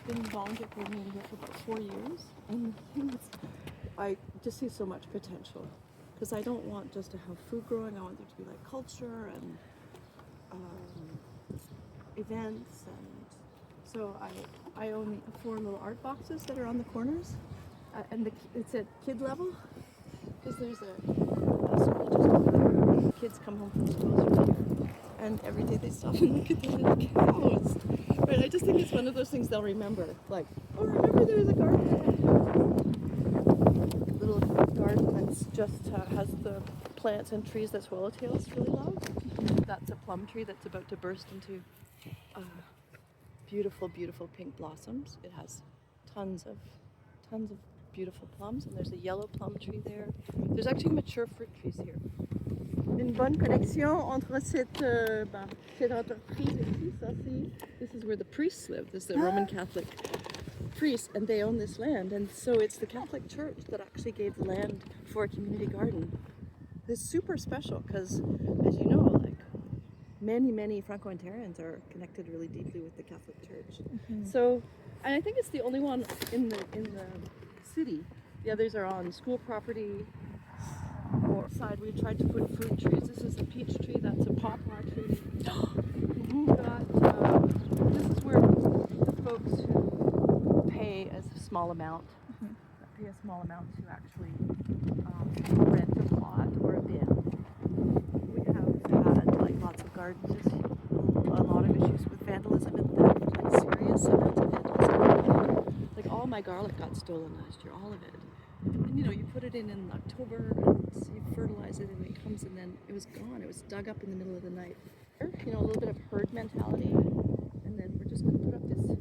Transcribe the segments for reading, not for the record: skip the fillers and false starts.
been volunteer coordinating here for about 4 years, and the thing is, I just see so much potential. Because I don't want just to have food growing, I want there to be like culture and events, and so I own 4 little art boxes that are on the corners, and it's at kid level, because there's a school just over there. Kids come home from school through here, and every day they stop and look at the little cows. Right, I just think it's one of those things they'll remember, like, oh, remember there was a garden there. Little garden that's just has the plants and trees that swallowtails really love. That's a plum tree that's about to burst into beautiful, beautiful pink blossoms. It has tons of beautiful plums, and there's a yellow plum tree there. There's actually mature fruit trees here. Une bonne connexion entre cette entreprise ici, ça c'est. This is where the priests live. This is the Roman Catholic priests, and they own this land, and so it's the Catholic Church that actually gave the land for a community garden. It's super special because, as you know, like many Franco-Ontarians are connected really deeply with the Catholic Church. Mm-hmm. So, and I think it's the only one in the city. The others are on school property. Or side, we tried to put fruit trees. This is a peach tree. That's a poplar tree. This is where the folks who pay a small amount, to actually rent a plot or a bin. We have had like lots of gardens, just a lot of issues with vandalism and theft, like serious amounts of vandalism. Like all my garlic got stolen last year, all of it. And you know, you put it in October, and you fertilize it, and it comes, and then it was gone. It was dug up in the middle of the night. You know, a little bit of herd mentality, and then we're just going to put up this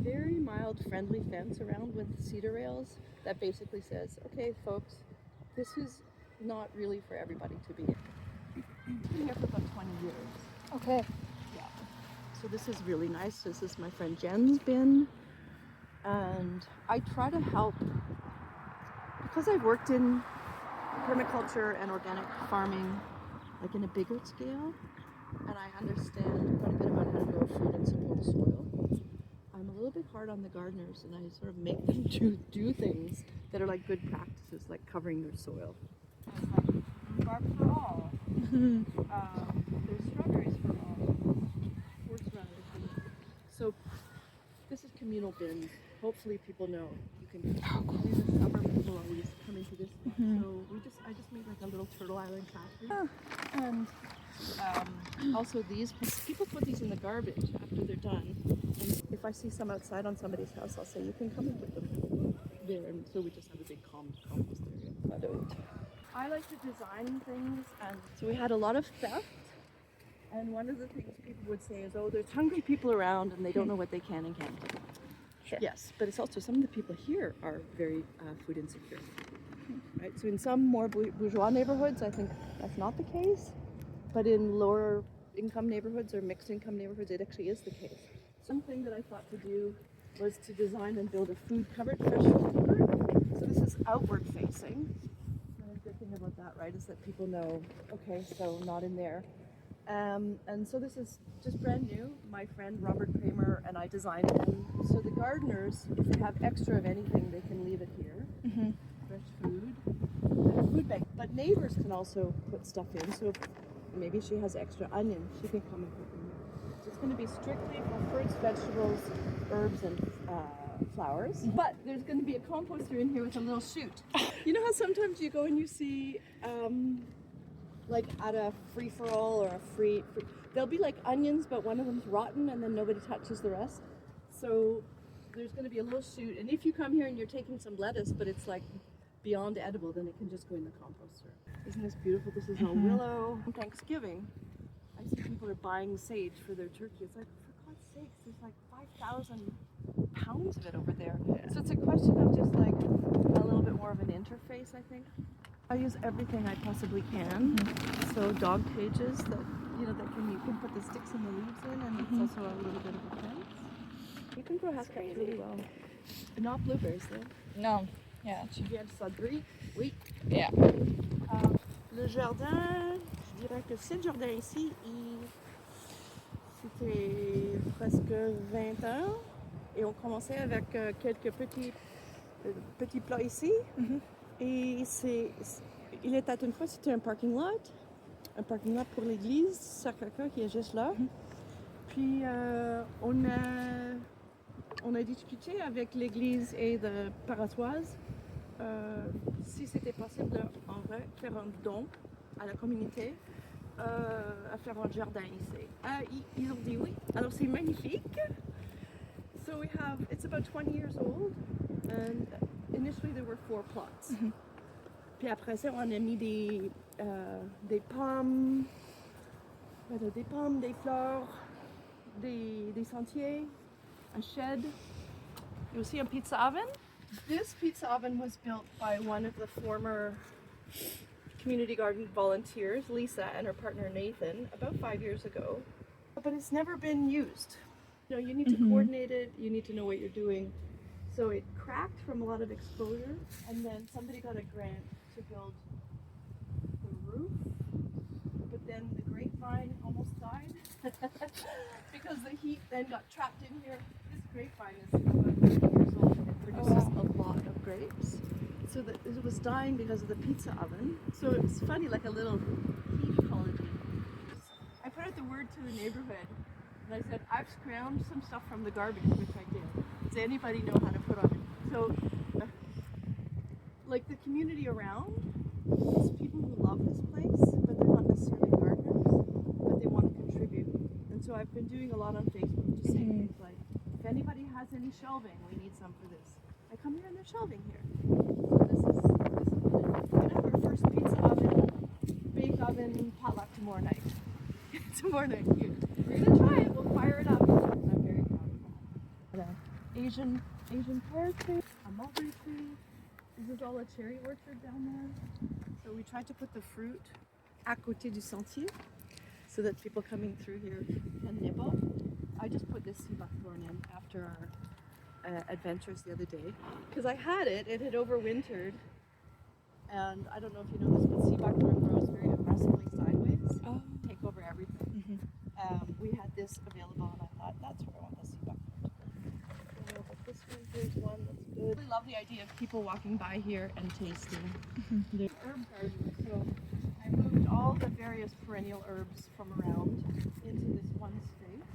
very mild, friendly fence around with cedar rails that basically says, okay, folks, this is not really for everybody to be in. I've been here for about 20 years. Okay. Yeah. So this is really nice. This is my friend Jen's bin, and I try to help. Because I've worked in permaculture and organic farming, like in a bigger scale, and I understand quite a bit about how to grow food and support soil, I'm a little bit hard on the gardeners, and I sort of make them do things that are like good practices, like covering their soil. It's like rhubarb for all. There's strawberries for all. Horseradish. So this is communal bins. Hopefully people know. In the summer, people always come into this. So I just made like a little turtle island factory, and also these people put these in the garbage after they're done. And if I see some outside on somebody's house, I'll say you can come and put them there. And so we just have a big compost area. I like to design things, and so we had a lot of theft. And one of the things people would say is, "Oh, there's hungry people around, and they don't know what they can and can't do." Sure. Yes, but it's also some of the people here are very food insecure. Right? So in some more bourgeois neighborhoods, I think that's not the case. But in lower income neighborhoods or mixed income neighborhoods, it actually is the case. Something that I thought to do was to design and build a food cupboard, fresh food cupboard. So this is outward facing. And the good thing about that, right, is that people know, okay, so not in there. And so this is just brand new. My friend Robert Kramer and I designed it. And so the gardeners, if they have extra of anything, they can leave it here. Mm-hmm. Fresh food, food bank. But neighbors can also put stuff in. So if maybe she has extra onions, she can come and put them in. So it's going to be strictly for fruits, vegetables, herbs, and flowers. Mm-hmm. But there's going to be a composter in here with a little chute. You know how sometimes you go and you see like at a free-for-all or a free, there'll be like onions, but one of them's rotten and then nobody touches the rest. So there's going to be a little chute, and if you come here and you're taking some lettuce, but it's like beyond edible, then it can just go in the composter. Isn't this beautiful? This is all willow. On Thanksgiving, I see people are buying sage for their turkey. It's like, for God's sakes, there's like 5,000 pounds of it over there. Yeah. So it's a question of just like a little bit more of an interface, I think. I use everything I possibly can. Mm-hmm. So dog cages that you can put the sticks and the leaves in, and it's also a little bit of a fence. You can grow house plants really well. Not blueberries though. No. Yeah. Tu viens de Sudbury? Oui. Yeah. Le jardin, je dirais que ce jardin ici, c'était presque 20 ans. Et on commençait avec quelques petits plats ici. Et il était une fois, c'était un parking lot pour l'église Sacré-Cœur qui est juste là. Puis on a discuté avec l'église et de Paroissoise si c'était possible de faire un don à la communauté, à faire un jardin ici. Ils ont dit oui. Alors c'est magnifique. So it's about 20 years old, and initially there were 4 plots. Puis après ça, on a mis des pommes, des fleurs, des sentiers, un shed, et aussi un pizza oven. This pizza oven was built by one of the former community garden volunteers, Lisa, and her partner Nathan, about 5 years ago. But it's never been used. You need to coordinate it, you need to know what you're doing. So it cracked from a lot of exposure, and then somebody got a grant to build the roof, but then the grapevine almost died because the heat then got trapped in here. This grapevine is about 50 years old and it produces a lot of grapes. So that it was dying because of the pizza oven. So it's funny, like a little heat ecology. I put out the word to the neighborhood. And I said, I've scrounged some stuff from the garbage, which I did. Does anybody know how to put on it? So, like the community around, it's people who love this place, but they're not necessarily gardeners, but they want to contribute. And so I've been doing a lot on Facebook, just saying things like, if anybody has any shelving, we need some for this. I come here and there's shelving here. So this is we're gonna have our first pizza oven, bake oven, potluck tomorrow night. Tomorrow night. We're gonna try it. We'll fire it up. I'm very proud of that. Asian pear tree, a mulberry tree. This is all a cherry orchard down there. So we tried to put the fruit à côté du sentier so that people coming through here can nib off. I just put this sea buckthorn in after our adventures the other day because I had it had overwintered, and I don't know if you know this, but sea buckthorn grows very aggressively sideways. Take over everything. We had this available, and I thought that's where I want the sea buckthorn to go. But this one, here's one that's good. I really love the idea of people walking by here and tasting. The herb garden. So I moved all the various perennial herbs from around into this one space.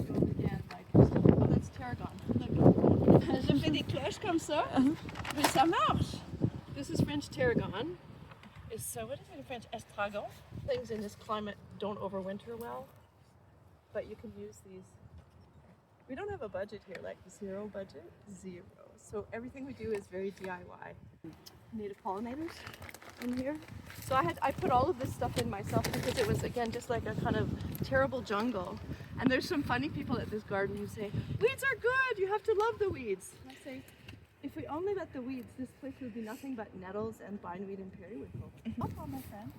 So again, like, oh, that's tarragon. Look, je fais des cloches comme ça, mais ça marche. This is French tarragon. So what is it in French? Estragon. Things in this climate don't overwinter well, but you can use these. We don't have a budget here, like zero budget, zero. So everything we do is very DIY. Native pollinators in here. So I put all of this stuff in myself because it was, again, just like a kind of terrible jungle. And there's some funny people at this garden who say, weeds are good, you have to love the weeds. And I say, if we only let the weeds, this place would be nothing but nettles and bindweed and periwinkle. Pawpaw, my friend.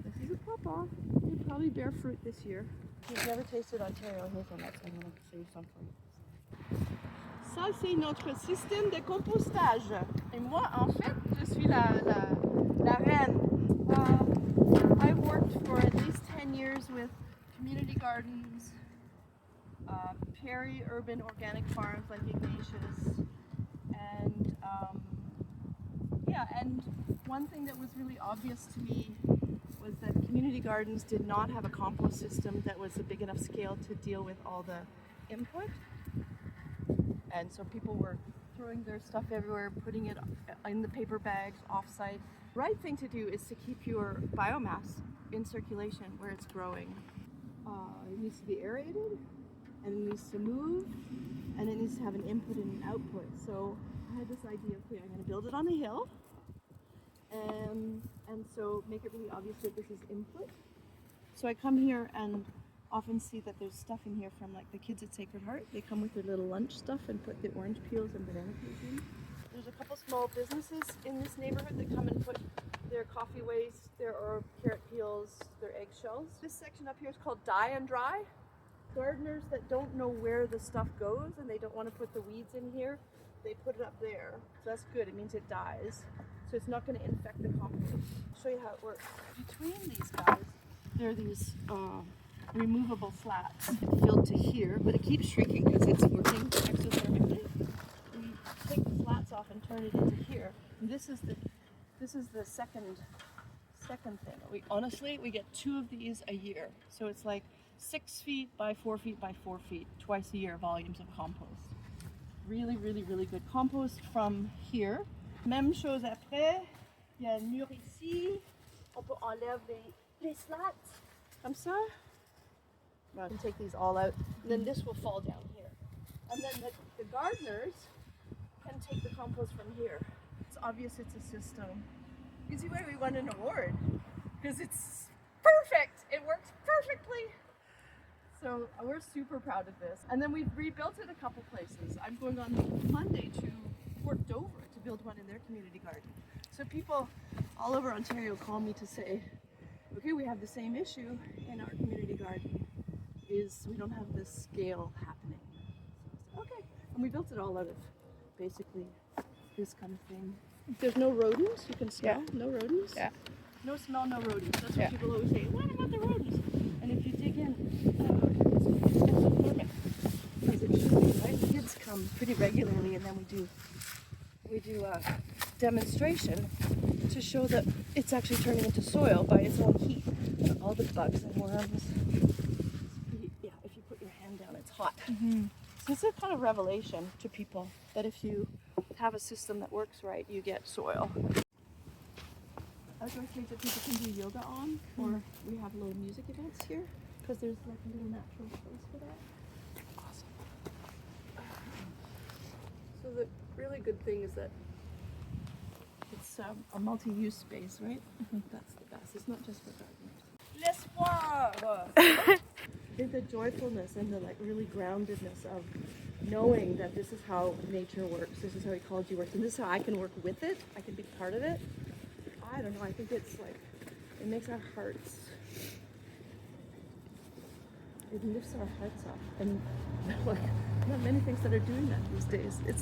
This is a pawpaw. It'll probably bear fruit this year. You've never tasted Ontario hazelnuts, so I'm going to show you some for you. Ça, c'est notre système de compostage. Et moi, en fait, je suis la reine. I've worked for at least 10 years with community gardens, peri-urban organic farms like Ignatius, and one thing that was really obvious to me was that community gardens did not have a compost system that was a big enough scale to deal with all the input. And so people were throwing their stuff everywhere, putting it in the paper bags off-site. The right thing to do is to keep your biomass in circulation where it's growing. It needs to be aerated, and it needs to move, and it needs to have an input and an output. So I had this idea of, okay, I'm going to build it on a hill, and so make it really obvious that this is input. So I come here and often see that there's stuff in here from like the kids at Sacred Heart. They come with their little lunch stuff and put the orange peels and banana peels in. There's a couple small businesses in this neighborhood that come and put their coffee waste, their carrot peels, their eggshells. This section up here is called Die and Dry. Gardeners that don't know where the stuff goes and they don't want to put the weeds in here, they put it up there. So that's good, it means it dies. So it's not going to infect the compost. I'll show you how it works. Between these guys, there are these removable slats. It's filled to here, but it keeps shrinking because it's working exothermically. We take the slats off and turn it into here. And this is the second thing. We get 2 of these a year. So it's like 6 feet by 4 feet by 4 feet, twice a year volumes of compost. Really, really, really good compost from here. Même chose après, il y a un mur ici. On peut enlever les slats, comme ça. I can take these all out, and then this will fall down here. And then the gardeners can take the compost from here. It's obvious it's a system. You see why we won an award? Because it's perfect! It works perfectly! So we're super proud of this. And then we've rebuilt it a couple places. I'm going on Monday to Fort Dover to build one in their community garden. So people all over Ontario call me to say, okay, we have the same issue in our community garden, is we don't have this scale happening. So I said, okay. And we built it all out of basically this kind of thing. There's no rodents, you can smell, no rodents. Yeah. No smell, no rodents. That's what people always say, what about the rodents? And if you dig in, it's exothermic, because it should be, right? Kids come pretty regularly, and then we do a demonstration to show that it's actually turning into soil by its own heat. And all the bugs and worms. If you put your hand down, it's hot. Mm-hmm. So it's a kind of revelation to people that if you have a system that works right, you get soil. I was going to say that people can do yoga on, or we have little music events here, because there's like a little natural space for that. Awesome. So the really good thing is that it's a multi-use space, right? That's the best. It's not just for gardeners. L'espoir! The joyfulness and the like really groundedness of knowing that this is how nature works, this is how ecology works, and this is how I can work with it, I can be part of it. I don't know, I think it's like, it makes our hearts, it lifts our hearts up, and like, not many things that are doing that these days. It's